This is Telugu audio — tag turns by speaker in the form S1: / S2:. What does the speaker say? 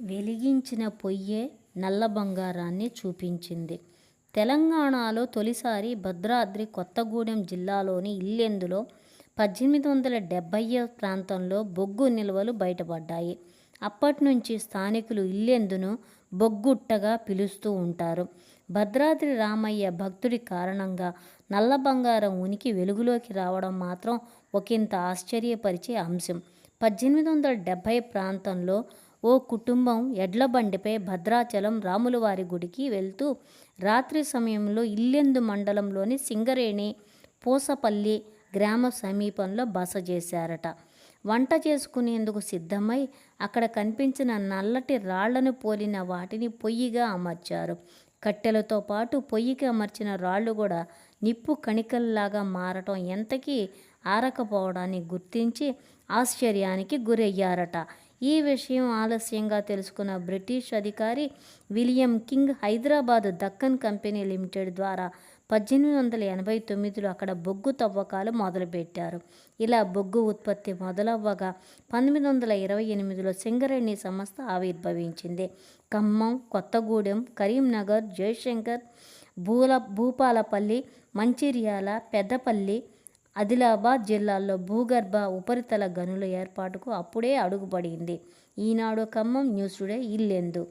S1: వెలిగించిన పొయ్యే నల్ల బంగారాన్ని చూపించింది. తెలంగాణలో తొలిసారి భద్రాద్రి కొత్తగూడెం జిల్లాలోని ఇల్లెందులో 1870 ప్రాంతంలో బొగ్గు నిల్వలు బయటపడ్డాయి. అప్పట్నుంచి స్థానికులు ఇల్లెందును బొగ్గుట్టగా పిలుస్తూ ఉంటారు. భద్రాద్రి రామయ్య భక్తుడి కారణంగా నల్ల బంగారం ఉనికి వెలుగులోకి రావడం మాత్రం ఒకంత ఆశ్చర్యపరిచే అంశం. 1870 ప్రాంతంలో ఓ కుటుంబం ఎడ్ల బండిపై భద్రాచలం రాములవారి గుడికి వెళ్తూ రాత్రి సమయంలో ఇల్లెందు మండలంలోని సింగరేణి పూసపల్లి గ్రామ సమీపంలో బస చేశారట. వంట చేసుకునేందుకు సిద్ధమై అక్కడ కనిపించిన నల్లటి రాళ్లను పోలిన వాటిని పొయ్యిగా అమర్చారు. కట్టెలతో పాటు పొయ్యికి అమర్చిన రాళ్లు కూడా నిప్పు కణికల్లాగా మారటం ఎంతకీ ఆరకపోవడాన్ని గుర్తించి ఆశ్చర్యానికి గురయ్యారట. ఈ విషయం ఆలస్యంగా తెలుసుకున్న బ్రిటిష్ అధికారి William king Hyderabad Deccan company limited ద్వారా 1889లో అక్కడ బొగ్గు తవ్వకాలు మొదలుపెట్టారు. ఇలా బొగ్గు ఉత్పత్తి మొదలవ్వగా 1928లో సింగరేణి సంస్థ ఆవిర్భవించింది. ఖమ్మం, కొత్తగూడెం, కరీంనగర్, జయశంకర్, భూపాలపల్లి, మంచిర్యాల, పెద్దపల్లి, ఆదిలాబాద్ జిల్లాల్లో భూగర్భ ఉపరితల గనుల ఏర్పాటుకు అప్పుడే అడుగుపడింది. ఈనాడు ఖమ్మం, న్యూస్ టుడే, ఇల్లెందు.